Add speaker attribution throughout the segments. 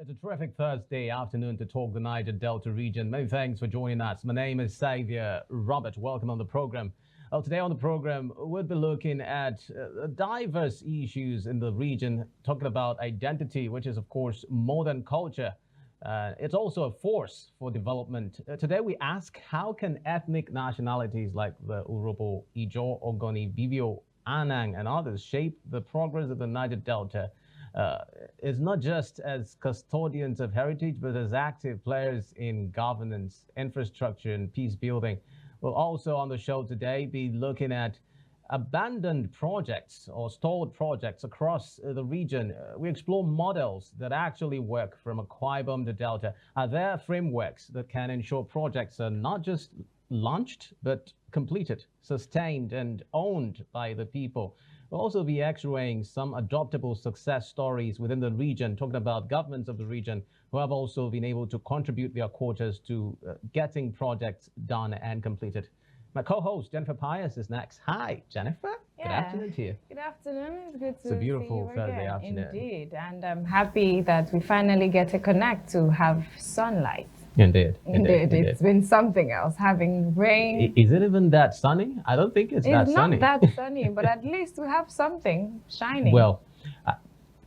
Speaker 1: It's a terrific Thursday afternoon to talk the Niger Delta region. Many thanks for joining us. My name is Xavier Robert. Welcome on the program. Today on the program, we'll be looking at diverse issues in the region, talking about identity, which is, of course, more than culture. It's also a force for development. Today, we ask how can ethnic nationalities like the Urhobo, Ijaw, Ogoni, Bibio, Anang, and others shape the progress of the Niger Delta? Is not just as custodians of heritage, but as active players in governance, infrastructure, and peace building. We'll also on the show today be looking at abandoned projects or stalled projects across the region. We explore models that actually work from Akwa Ibom to Delta. Are there frameworks that can ensure projects are not just launched, but completed, sustained, and owned by the people? We'll also be x-raying some adoptable success stories within the region, talking about governments of the region who have also been able to contribute their quotas to getting projects done and completed. My co-host, Jennifer Pius, is next. Hi, Jennifer.
Speaker 2: Yeah.
Speaker 1: Good afternoon to you.
Speaker 2: Good afternoon. It's good to
Speaker 1: It's a beautiful
Speaker 2: see you
Speaker 1: Thursday
Speaker 2: again.
Speaker 1: afternoon.
Speaker 2: Indeed. And I'm happy that we finally get to connect to have sunlight.
Speaker 1: Indeed.
Speaker 2: It's been something else. Having rain.
Speaker 1: Is it even that sunny? I don't think it's that sunny.
Speaker 2: It's not that sunny, but at least we have something shining.
Speaker 1: Well,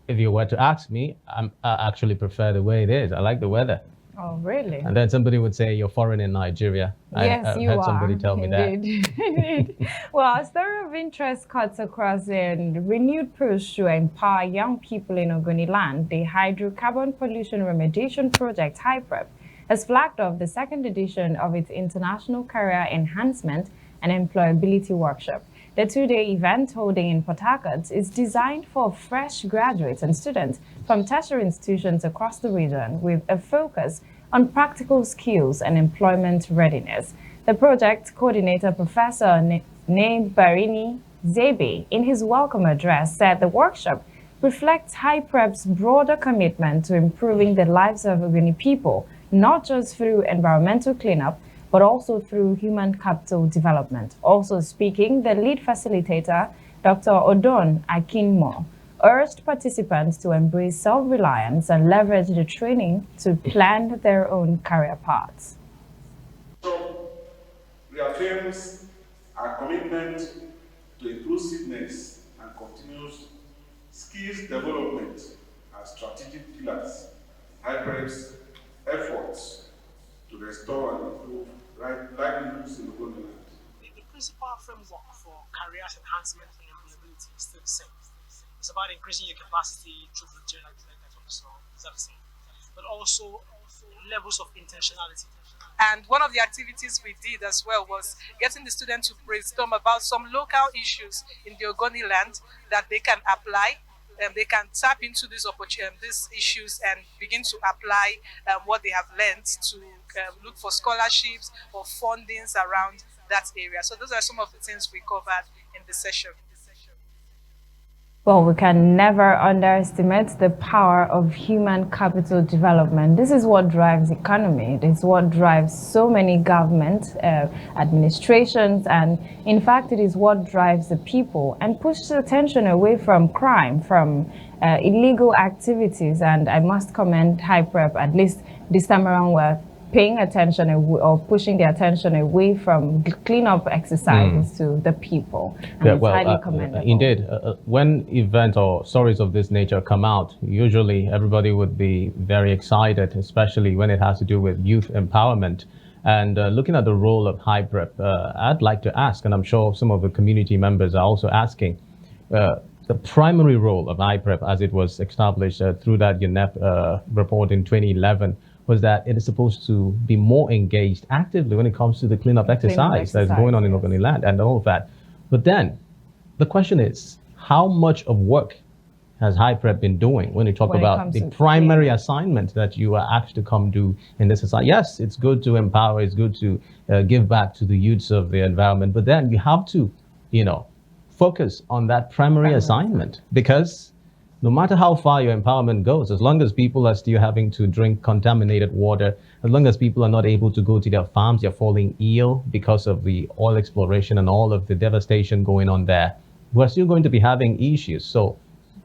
Speaker 1: if you were to ask me, I actually prefer the way it is. I like the weather.
Speaker 2: Oh, really?
Speaker 1: And then somebody would say you're foreign in Nigeria.
Speaker 2: Yes,
Speaker 1: I've
Speaker 2: you
Speaker 1: heard
Speaker 2: are.
Speaker 1: somebody tell me that.
Speaker 2: Indeed. Well, a story of interest cuts across in renewed push to empower young people in Ogoni land. The Hydrocarbon Pollution Remediation Project, HYPREP, has flagged off the second edition of its International Career Enhancement and Employability Workshop. The two-day event holding in Port Harcourt is designed for fresh graduates and students from tertiary institutions across the region with a focus on practical skills and employment readiness. The project coordinator, Professor Barini Zebe, in his welcome address, said the workshop reflects HYPREP's broader commitment to improving the lives of Ogoni people, not just through environmental cleanup, but also through human capital development. Also speaking, the lead facilitator, Dr. Odon Akinmo, urged participants to embrace self-reliance and leverage the training to plan their own career paths.
Speaker 3: So, reaffirms our commitment to inclusiveness and continuous skills development as strategic pillars, HYPREP's efforts to restore and improve livelihoods in the Ogoni land.
Speaker 4: The principal framework for careers enhancement and employability is still the same. It's about increasing your capacity through the general network, so is that the same? But also levels of intentionality.
Speaker 5: And one of the activities we did as well was getting the students to brainstorm about some local issues in the Ogoni land that they can apply. They can tap into these issues and begin to apply what they have learned to look for scholarships or fundings around that area. So those are some of the things we covered in the session.
Speaker 2: Well, we can never underestimate the power of human capital development. This is what drives economy. It is what drives so many government administrations, and in fact, it is what drives the people and pushes attention away from crime, from illegal activities. And I must commend HYPREP, at least this time around, we're paying attention or pushing the attention away from cleanup exercises to the people. And it's highly commendable.
Speaker 1: Indeed, when events or stories of this nature come out, usually everybody would be very excited, especially when it has to do with youth empowerment. And looking at the role of HYPREP, I'd like to ask, and I'm sure some of the community members are also asking, the primary role of HYPREP as it was established through that UNEP report in 2011, was that it is supposed to be more engaged actively when it comes to the cleanup exercise that's going on in Ogoni land and all of that. But then the question is, how much of work has HYPREP been doing when you talk about the primary assignment that you are asked to come do in this society? Yes, it's good to empower, it's good to give back to the youths of the environment, but then you have to, focus on that primary assignment, because no matter how far your empowerment goes, as long as people are still having to drink contaminated water, as long as people are not able to go to their farms, they're falling ill because of the oil exploration and all of the devastation going on there, we're still going to be having issues. So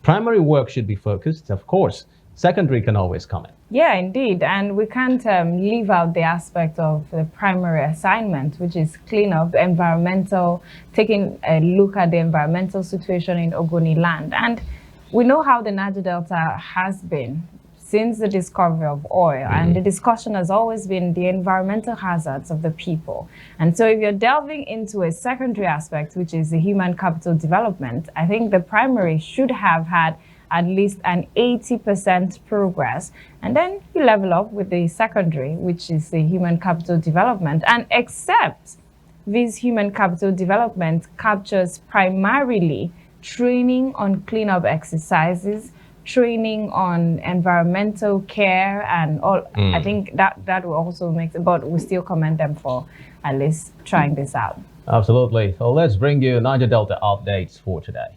Speaker 1: primary work should be focused, of course. secondary can always come in.
Speaker 2: Yeah, indeed. And we can't leave out the aspect of the primary assignment, which is cleanup, environmental, taking a look at the environmental situation in Ogoni land. And we know how the Niger Delta has been since the discovery of oil. And the discussion has always been the environmental hazards of the people. And so if you're delving into a secondary aspect, which is the human capital development, I think the primary should have had at least an 80% progress. And then you level up with the secondary, which is the human capital development. And except this human capital development captures primarily training on cleanup exercises, training on environmental care and all. I think that will also make it, but we still commend them for at least trying this out.
Speaker 1: Absolutely. So let's bring you Niger Delta updates for today.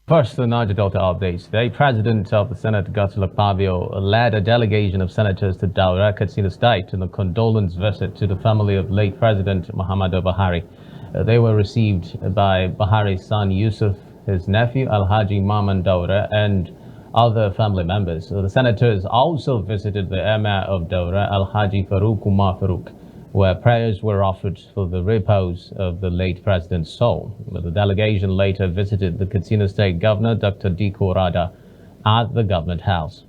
Speaker 1: First, the Niger Delta updates. Today, President of the Senate, Godswill Akpabio, led a delegation of senators to Daura, Katsina State, in a condolence visit to the family of late President Muhammadu Buhari. They were received by Buhari's son Yusuf, his nephew Alhaji Maman Daura, and other family members. The senators also visited the Emir of Daura, Alhaji Farouk Umar Farouk, where prayers were offered for the repose of the late president's soul. The delegation later visited the Katsina State Governor, Dr. Diko Rada, at the Government House.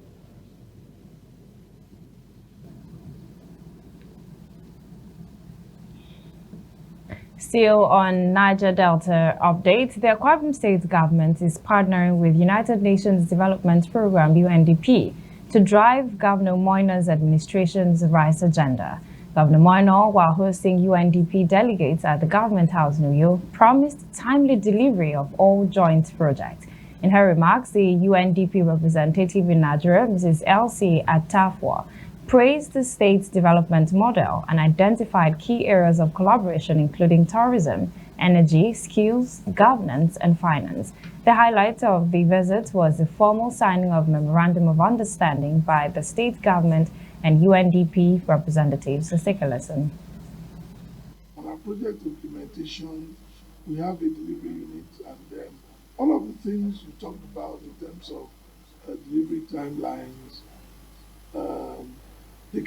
Speaker 2: Still on Niger Delta update, the Akwa Ibom State government is partnering with United Nations Development Program, UNDP, to drive Governor Moyner's administration's rice agenda. Governor Moyner, while hosting UNDP delegates at the Government House in Uyo, promised timely delivery of all joint projects. In her remarks, the UNDP representative in Nigeria, Mrs. Elsie Atafwa, praised the state's development model and identified key areas of collaboration, including tourism, energy, skills, governance, and finance. The highlight of the visit was the formal signing of Memorandum of Understanding by the state government and UNDP representatives. Let's take a listen.
Speaker 6: On our project implementation, we have a delivery unit, and all of the things we talked about in terms of delivery timelines, we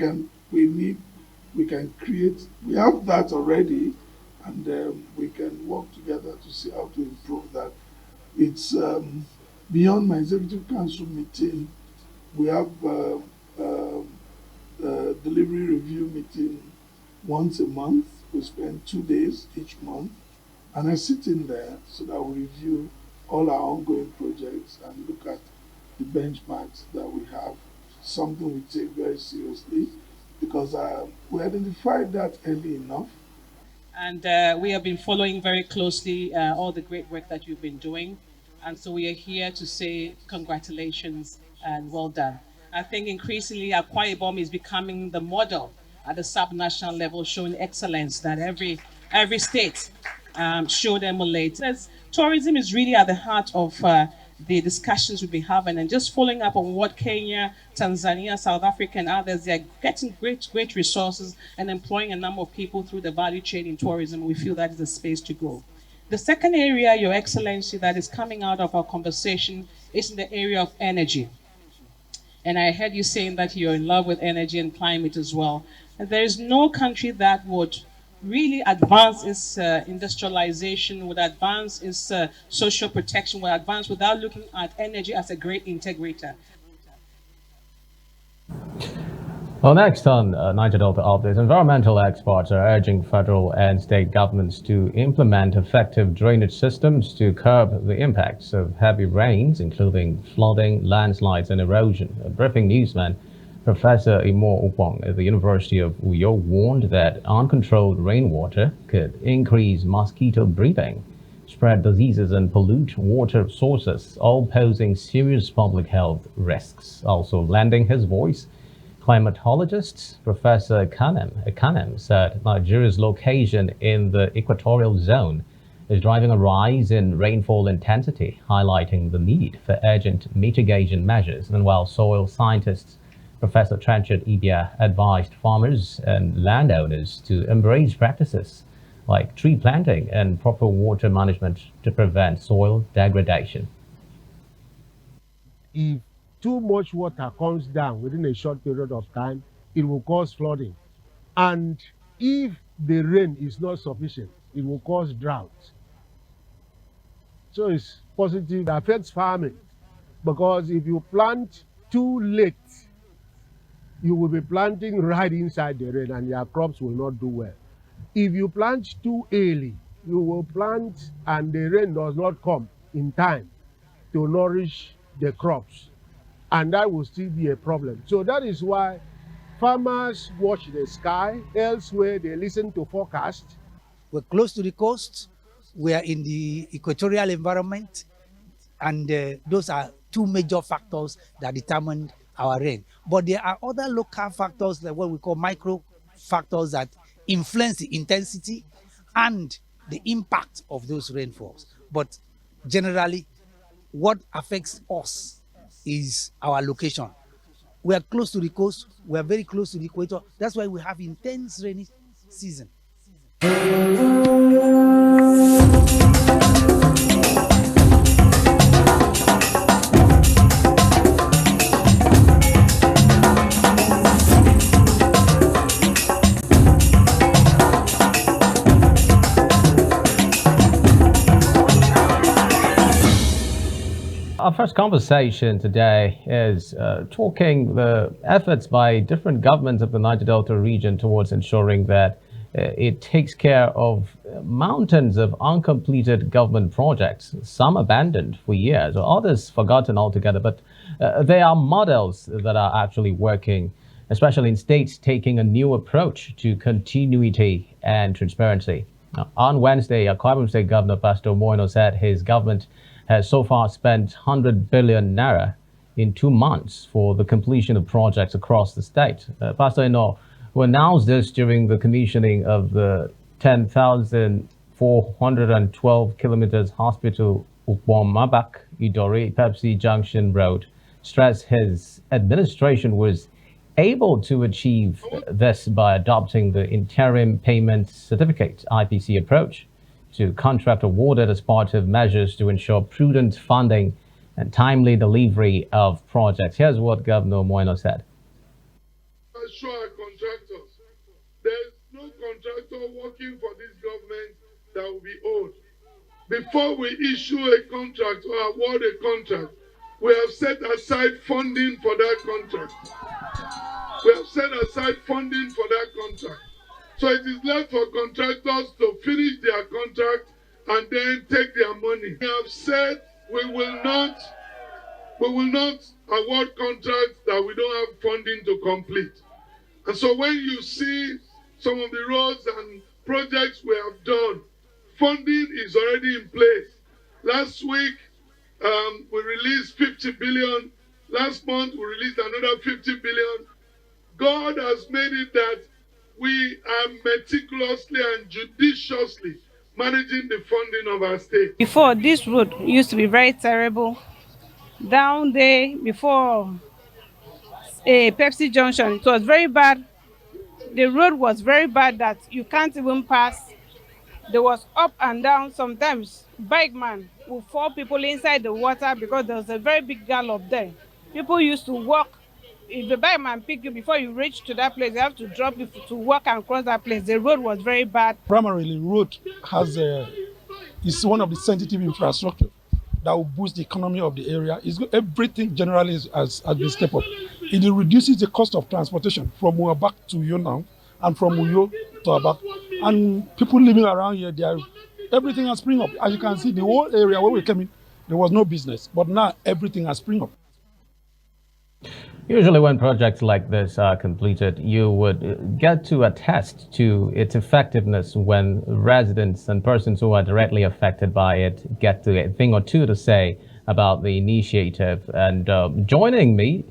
Speaker 6: have that already, and we can work together to see how to improve that. It's beyond my executive council meeting. We have delivery review meeting once a month. We spend 2 days each month, and I sit in there so that we review all our ongoing projects and look at the benchmarks that we have, something we take very seriously because we identified that early enough.
Speaker 7: And we have been following very closely all the great work that you've been doing. And so we are here to say congratulations and well done. I think increasingly Akwa Ibom is becoming the model at the sub-national level, showing excellence that every state should emulate. Tourism is really at the heart of the discussions we've been having, and just following up on what Kenya, Tanzania, South Africa, and others, they're getting great resources and employing a number of people through the value chain in tourism. We feel that is the space to go. The second area, Your Excellency, that is coming out of our conversation is in the area of energy. And I heard you saying that you're in love with energy and climate as well. And there is no country that would really advance its industrialization, would advance its social protection, would advance without looking at energy as a great integrator.
Speaker 1: Well, next on Niger Delta updates, environmental experts are urging federal and state governments to implement effective drainage systems to curb the impacts of heavy rains, including flooding, landslides, and erosion. A briefing newsman, Professor Imo Upong at the University of Uyo, warned that uncontrolled rainwater could increase mosquito breeding, spread diseases, and pollute water sources, all posing serious public health risks. Also lending his voice, climatologist Professor Kanem said Nigeria's location in the equatorial zone is driving a rise in rainfall intensity, highlighting the need for urgent mitigation measures. And while soil scientist Professor Trenchard Ibia advised farmers and landowners to embrace practices like tree planting and proper water management to prevent soil degradation.
Speaker 8: If too much water comes down within a short period of time, it will cause flooding. And if the rain is not sufficient, it will cause drought. So it's positive. It affects farming, because if you plant too late, you will be planting right inside the rain and your crops will not do well. If you plant too early, you will plant and the rain does not come in time to nourish the crops, and that will still be a problem. So that is why farmers watch the sky. Elsewhere, they listen to forecast.
Speaker 9: We're close to the coast. We are in the equatorial environment, and those are two major factors that determine our rain. But there are other local factors, like what we call micro factors, that influence the intensity and the impact of those rainfalls. But generally, what affects us is our location. We are close to the coast. We are very close to the equator. That's why we have intense rainy season.
Speaker 1: Our first conversation today is talking the efforts by different governments of the Niger Delta region towards ensuring that it takes care of mountains of uncompleted government projects, some abandoned for years, or others forgotten altogether. But they are models that are actually working, especially in states taking a new approach to continuity and transparency. Now, on Wednesday, Akwa Ibom State Governor Pastor Moino said his government has so far spent 100 billion naira in 2 months for the completion of projects across the state. Pastor Eno, who announced this during the commissioning of the 10,412 kilometers hospital Ukbom-Mabak Idori Pepsi Junction Road, stressed his administration was able to achieve this by adopting the interim payment certificate IPC approach to contract awarded as part of measures to ensure prudent funding and timely delivery of projects. Here's what Governor Moino said.
Speaker 6: Assure contractors, there's no contractor working for this government that will be owed. Before we issue a contract or award a contract, we have set aside funding for that contract. We have set aside funding for that contract. So it is left for contractors to finish their contract and then take their money. We have said we will not award contracts that we don't have funding to complete. And so when you see some of the roads and projects we have done, funding is already in place. Last week, we released 50 billion. Last month, we released another 50 billion. God has made it that we are meticulously and judiciously managing the funding of our state.
Speaker 10: Before, this road used to be very terrible. Down there, before Pepsi Junction, it was very bad. The road was very bad that you can't even pass. There was up and down. Sometimes bike man would fall people inside the water because there was a very big gallop there. People used to walk. If the bike man pick you before you reach to that place, you have to drop you to walk and cross that place. The road was very bad.
Speaker 11: Primarily, road is one of the sensitive infrastructure that will boost the economy of the area. Everything generally has been stepped up. It reduces the cost of transportation from Uabak to Uyo now, and from Uyo to Abak. And people living around here, everything has spring up. As you can see, the whole area where we came in, there was no business. But now everything has spring up.
Speaker 1: Usually when projects like this are completed, you would get to attest to its effectiveness when residents and persons who are directly affected by it get a thing or two to say about the initiative. And joining me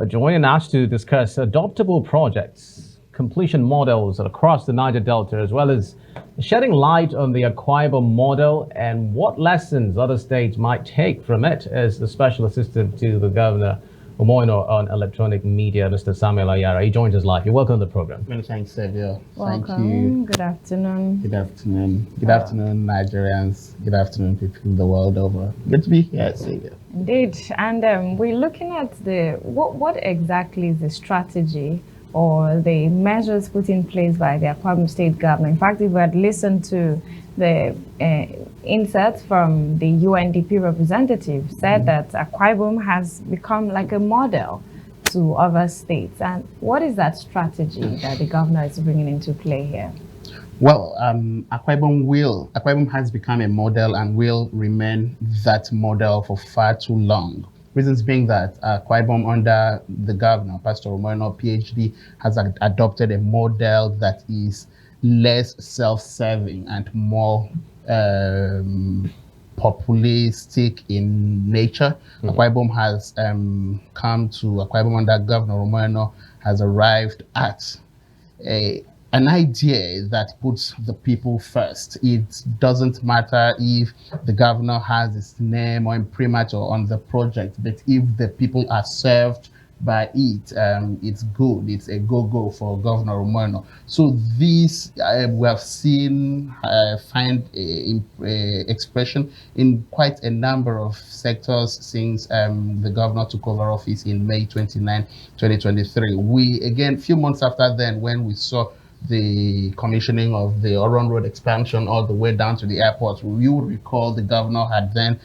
Speaker 1: joining us to discuss adoptable projects, completion models across the Niger Delta, as well as shedding light on the Akwa Ibom model and what lessons other states might take from it, as the Special Assistant to the Governor Omoino on electronic media, Mr. Samuel Ayara. He joins us live. You're welcome to the program.
Speaker 12: Many thanks, Xavier.
Speaker 2: Welcome.
Speaker 12: Thank you.
Speaker 2: Good afternoon.
Speaker 12: Good afternoon. Good afternoon, Nigerians. Good afternoon, people the world over. Good to be here, Xavier.
Speaker 2: Indeed. And we're looking at what exactly is the strategy or the measures put in place by the Akwa Ibom State government. In fact, if we had listened to the inserts from the UNDP representative, said that Akwa Ibom has become like a model to other states. And what is that strategy that the governor is bringing into play here?
Speaker 12: Well, Akwa Ibom has become a model and will remain that model for far too long. Reasons being that Akwa Ibom, under the governor, Pastor Omoino, PhD, has adopted a model that is less self-serving and more populistic in nature. Akwa Ibom has Akwa Ibom under Governor Omoino has arrived at an idea that puts the people first. It doesn't matter if the governor has his name or imprimatur on the project, but if the people are served by it, it's good. It's a go-go for Governor Omoino. So this we have seen find expression in quite a number of sectors since the governor took over office in May 29, 2023. We, again, a few months after then, when we saw the commissioning of the Oron Road expansion all the way down to the airport, you will recall the governor had then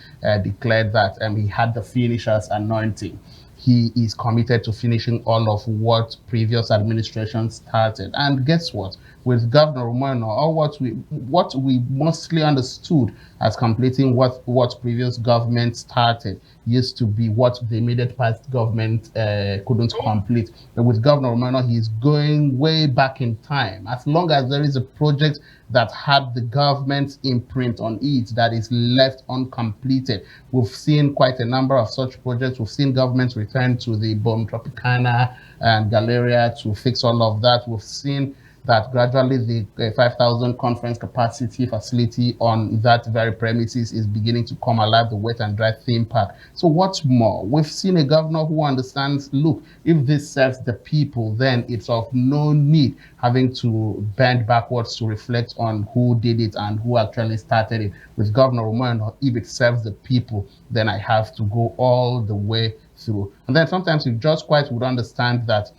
Speaker 12: declared that he had the finisher's anointing. He is committed to finishing all of what previous administrations started. And guess what? With Governor Omoino, or what we mostly understood as completing what previous government started used to be what the immediate past government couldn't complete. But with Governor Omoino, he's going way back in time. As long as there is a project that had the government's imprint on it that is left uncompleted. We've seen quite a number of such projects. We've seen governments return to the Bom Tropicana and Galleria to fix all of that. We've seen that gradually the 5,000 conference capacity facility on that very premises is beginning to come alive, the wet and dry theme park. So what's more, we've seen a governor who understands, look, if this serves the people, then it's of no need having to bend backwards to reflect on who did it and who actually started it. With Governor Omoino, if it serves the people, then I have to go all the way through. And then sometimes you just quite would understand that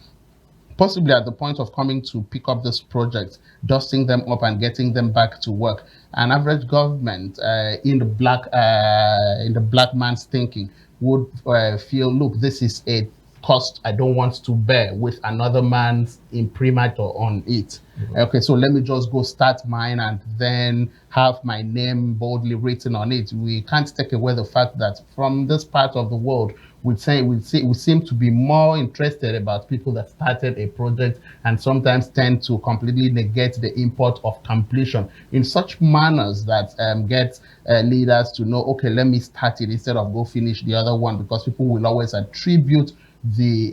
Speaker 12: possibly at the point of coming to pick up this project, dusting them up and getting them back to work, an average government in the black man's thinking would feel, look, this is a cost I don't want to bear with another man's imprimatur on it. Okay, so let me just go start mine and then have my name boldly written on it. We can't take away the fact that from this part of the world, we seem to be more interested about people that started a project and sometimes tend to completely negate the import of completion in such manners that get leaders to know, okay, let me start it instead of go finish the other one, because people will always attribute the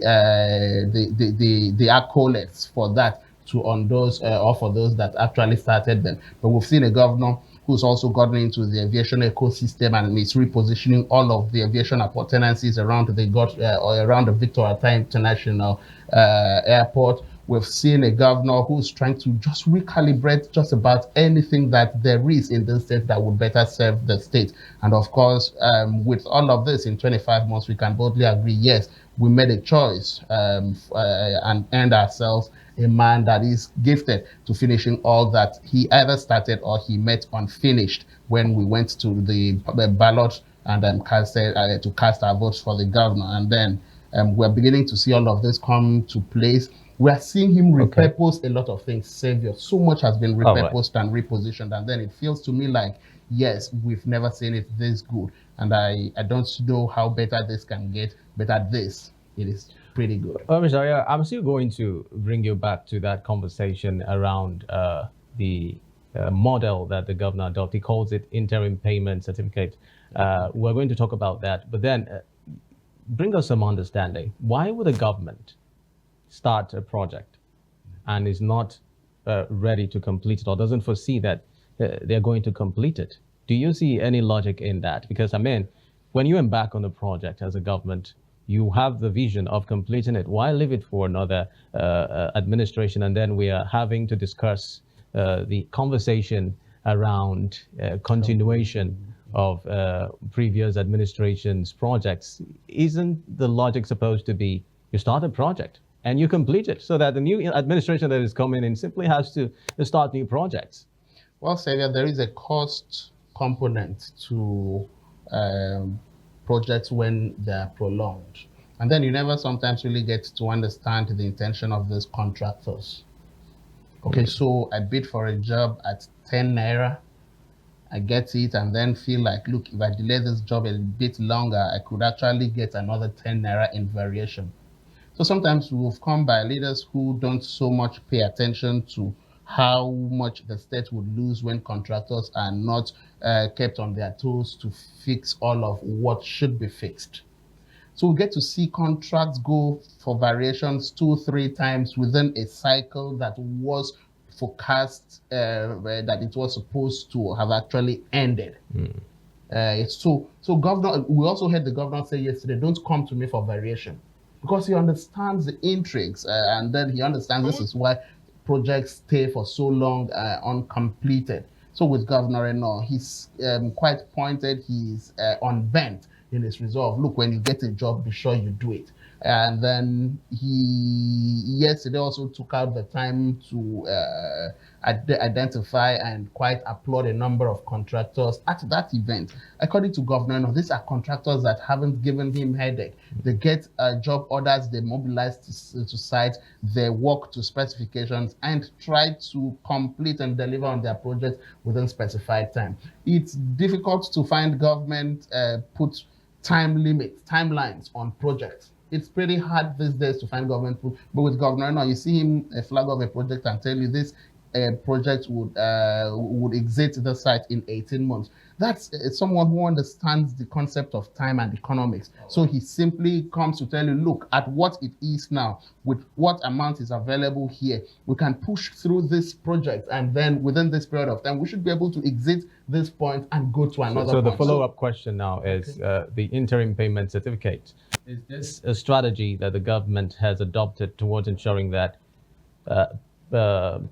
Speaker 12: accolades for that on those or for those that actually started them. But we've seen a governor who's also gotten into the aviation ecosystem and is repositioning all of the aviation appurtenances around the Victor Atta International Airport. We've seen a governor who's trying to just recalibrate just about anything that there is in the state that would better serve the state. And of course, with all of this in 25 months, we can boldly agree, yes, we made a choice and earned ourselves a man that is gifted to finishing all that he either started or he met unfinished when we went to the ballot and to cast our votes for the governor. And then we're beginning to see all of this come to place. We are seeing him repurpose a lot of things, Savior. So much has been repurposed and repositioned, and then it feels to me like, yes, we've never seen it this good. And I don't know how better this can get, but at this, it is pretty good.
Speaker 1: Mr. Ayara, I'm still going to bring you back to that conversation around the model that the governor adopted. He calls it interim payment certificate. We're going to talk about that. But then bring us some understanding. Why would a government start a project and is not ready to complete it, or doesn't foresee that they're going to complete it? Do you see any logic in that? Because, I mean, when you embark on a project as a government, you have the vision of completing it. Why leave it for another administration, and then we are having to discuss the conversation around continuation of previous administration's projects? Isn't the logic supposed to be you start a project and you complete it, so that the new administration that is coming in simply has to start new projects?
Speaker 12: Well, Xavier, there is a cost component to projects when they are prolonged. And then you never sometimes really get to understand the intention of these contractors. Okay, so I bid for a job at 10 naira, I get it, and then feel like, look, if I delay this job a bit longer, I could actually get another 10 naira in variation. So sometimes we've come by leaders who don't so much pay attention to how much the state would lose when contractors are not kept on their toes to fix all of what should be fixed. So we get to see contracts go for variations 2-3 times within a cycle that was forecast that it was supposed to have actually ended. So governor, we also heard the governor say yesterday, don't come to me for variation, because he understands the intrigues and then he understands this is why projects stay for so long uncompleted. So with Governor Eno, he's quite pointed, he's unbent in his resolve. Look, when you get a job, be sure you do it. And then he yesterday also took out the time to identify and quite applaud a number of contractors at that event. According to Governor, no, these are contractors that haven't given him headache. They get job orders, they mobilize to site, they work to specifications and try to complete and deliver on their projects within specified time. It's difficult to find government put timelines on projects. It's pretty hard these days to find government, but with Governor now, you see him flag off a project and tell you this project would exit the site in 18 months. That's someone who understands the concept of time and economics. So he simply comes to tell you, look, at what it is now, with what amount is available here, we can push through this project, and then within this period of time, we should be able to exit this point and go to another
Speaker 1: So
Speaker 12: point.
Speaker 1: the follow-up question now is the interim payment certificate. Is this a strategy that the government has adopted towards ensuring that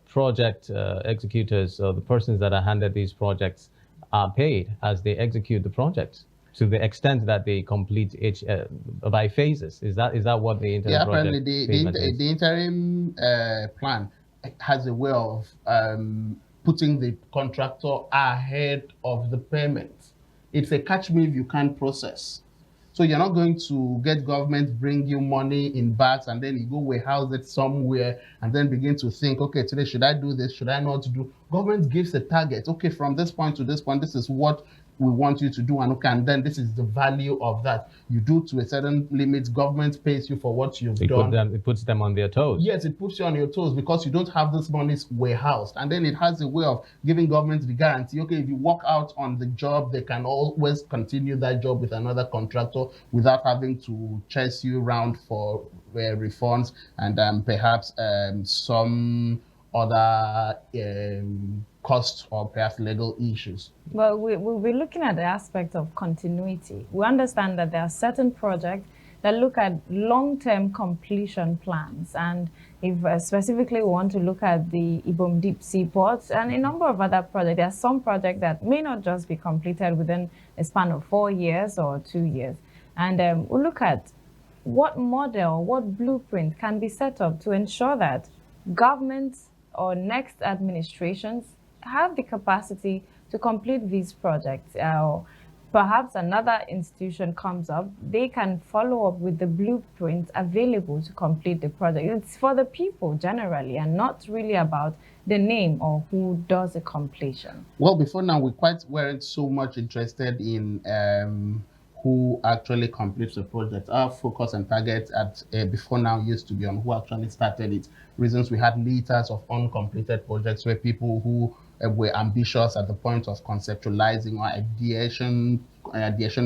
Speaker 1: project executors or the persons that are handed these projects are paid as they execute the projects, to the extent that they complete each by phases? Is that what the interim
Speaker 12: apparently
Speaker 1: the
Speaker 12: interim plan has a way of putting the contractor ahead of the payment. It's a catch-me-if-you-can process. So you're not going to get government bring you money in bags and then you go warehouse it somewhere and then begin to think, okay, today should I do this? Should I not do? Government gives a target. Okay, from this point to this point, this is what we want you to do, and okay, and then this is the value of that. You do to a certain limit, government pays you for what you've done.
Speaker 1: It puts them on their toes.
Speaker 12: Yes, it puts you on your toes because you don't have this money warehoused. And then it has a way of giving government the guarantee, okay, if you walk out on the job, they can always continue that job with another contractor without having to chase you around for refunds and perhaps some other cost or perhaps legal issues.
Speaker 2: Well, we'll be looking at the aspect of continuity. We understand that there are certain projects that look at long-term completion plans. And if specifically we want to look at the Ibom Deep Sea Ports and a number of other projects, there are some projects that may not just be completed within a span of 4 years or 2 years. And we'll look at what model, what blueprint can be set up to ensure that governments or next administrations have the capacity to complete these projects. Perhaps another institution comes up, they can follow up with the blueprint available to complete the project. It's for the people generally and not really about the name or who does the completion.
Speaker 12: Well, before now, we quite weren't so much interested in who actually completes the project. Our focus and target at before now used to be on who actually started it. Reasons we had liters of uncompleted projects where people who were ambitious at the point of conceptualizing or ideation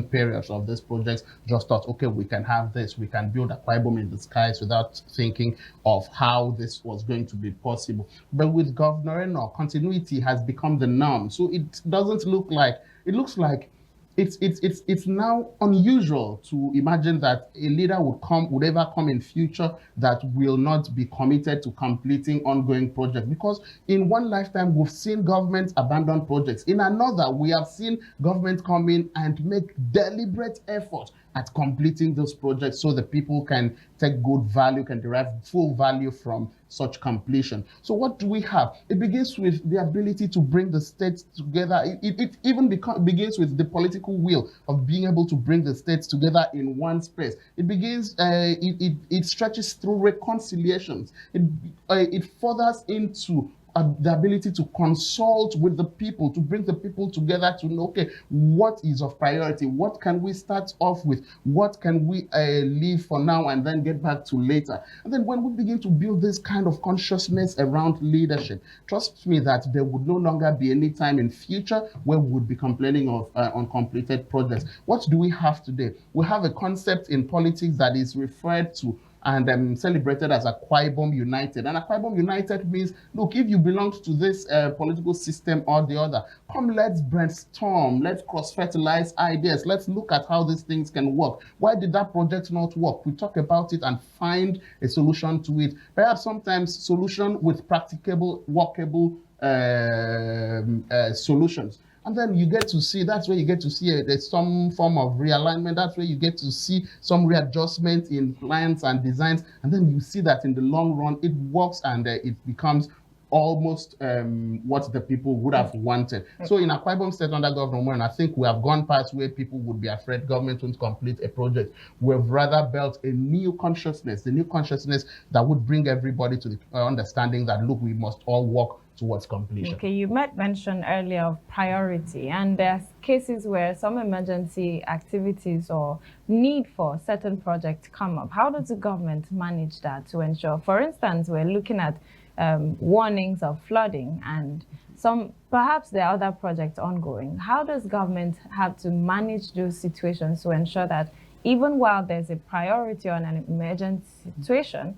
Speaker 12: periods of these projects, just thought, okay, we can have this, we can build Akwa Ibom in the skies without thinking of how this was going to be possible. But with Governor Eno, continuity has become the norm. So it doesn't look like, it looks like it's now unusual to imagine that a leader would ever come in future that will not be committed to completing ongoing projects. Because in one lifetime, we've seen government abandon projects. In another, we have seen government come in and make deliberate effort at completing those projects so the people can take good value, can derive full value from such completion. So what do we have? It begins with the ability to bring the states together. It even begins with the political will of being able to bring the states together in one space. It begins, it stretches through reconciliations. It furthers into the ability to consult with the people, to bring the people together to know, okay, what is of priority? What can we start off with? What can we leave for now and then get back to later? And then when we begin to build this kind of consciousness around leadership, trust me that there would no longer be any time in future where we would be complaining of uncompleted projects. What do we have today? We have a concept in politics that is referred to and celebrated as Akwa Ibom United. And Akwa Ibom United means, look, if you belong to this political system or the other, come, let's brainstorm, let's cross-fertilize ideas, let's look at how these things can work. Why did that project not work? We talk about it and find a solution to it. Perhaps sometimes solution with practicable, workable solutions. And then you get to see, that's where you get to see some form of realignment. That's where you get to see some readjustment in plans and designs. And then you see that in the long run, it works and it becomes almost what the people would have wanted. So in Akwa Ibom State under Governor Moran, I think we have gone past where people would be afraid government won't complete a project. We've rather built a new consciousness, the new consciousness that would bring everybody to the understanding that, look, we must all work towards completion.
Speaker 2: Okay, you might mention earlier of priority, and there's cases where some emergency activities or need for certain projects come up. How does the government manage that to ensure, for instance, we're looking at warnings of flooding and perhaps there are other projects ongoing. How does government have to manage those situations to ensure that even while there's a priority on an emergency situation,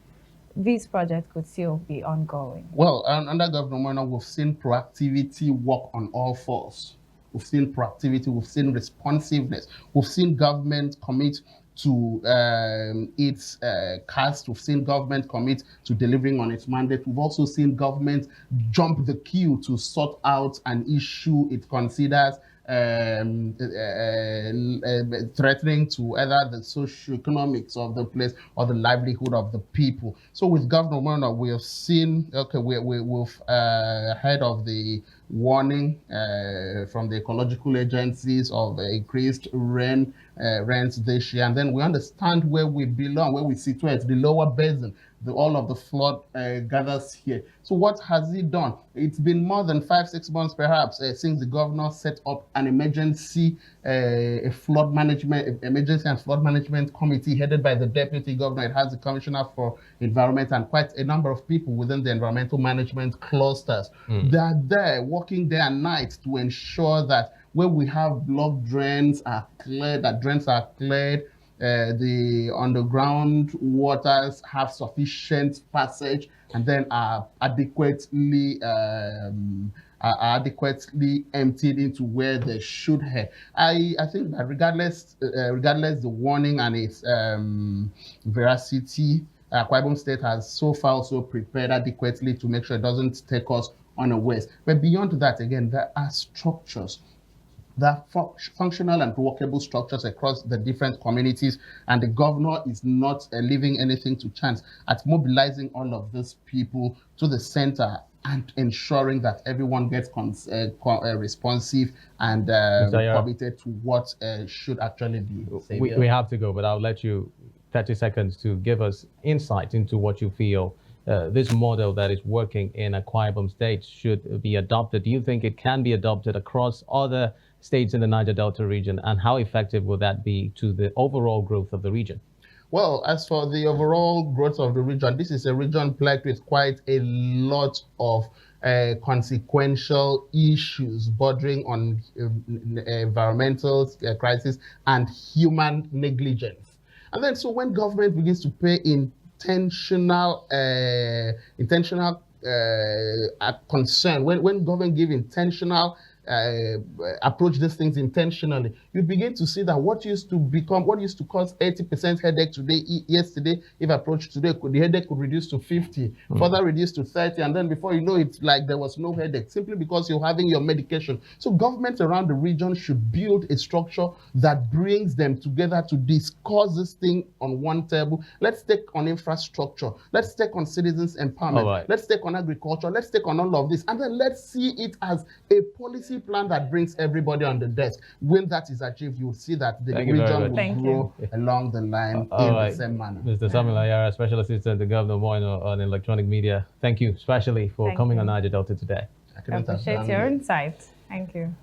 Speaker 2: these projects could still be ongoing?
Speaker 12: Well, under Governor Mono, we've seen proactivity work on all fours. We've seen proactivity, we've seen responsiveness, we've seen government commit to its cast, we've seen government commit to delivering on its mandate. We've also seen government jump the queue to sort out an issue it considers threatening to either the socioeconomics of the place or the livelihood of the people. So with Governor Mono, we have seen, okay, we've heard of the warning from the ecological agencies of increased rains this year, and then we understand where we belong, where we situate, the lower basin. All of the flood gathers here. So what has he done? It's been more than 5-6 months perhaps since the governor set up an emergency and flood management committee headed by the deputy governor. It has the commissioner for environment and quite a number of people within the environmental management clusters. They are there working day and night to ensure that where we have blocked drains are cleared, that drains are cleared, the underground waters have sufficient passage and then are adequately emptied into where they should head. I think that regardless the warning and its veracity, Akwa Ibom State has so far also prepared adequately to make sure it doesn't take us unawares. But beyond that, again, there are structures. There are functional and workable structures across the different communities, and the governor is not leaving anything to chance at mobilizing all of these people to the center and ensuring that everyone gets responsive and committed to what should actually be.
Speaker 1: We have to go, but I'll let you 30 seconds to give us insight into what you feel this model that is working in Akwa Ibom State should be adopted. Do you think it can be adopted across other states in the Niger Delta region, and how effective will that be to the overall growth of the region?
Speaker 12: Well, as for the overall growth of the region, this is a region plagued with quite a lot of consequential issues bordering on environmental crisis and human negligence. And then, so when government begins to pay intentional concern, when government give intentional approach these things intentionally, you begin to see that what used to cause 80% headache yesterday, if approached today, the headache could reduce to 50, further reduce to 30, and then before you know it, like there was no headache, simply because you're having your medication. So governments around the region should build a structure that brings them together to discuss this thing on one table. Let's take on infrastructure, let's take on citizens empowerment, let's take on agriculture, let's take on all of this, and then let's see it as a policy plan that brings everybody on the desk. When that is achieved, you will see that the region will grow along the line in the same manner.
Speaker 1: Mr. Samuel Ayara, Special Assistant to Governor Moino on electronic media. Thank you, especially for coming on Niger Delta today.
Speaker 2: I appreciate your insight. Thank you.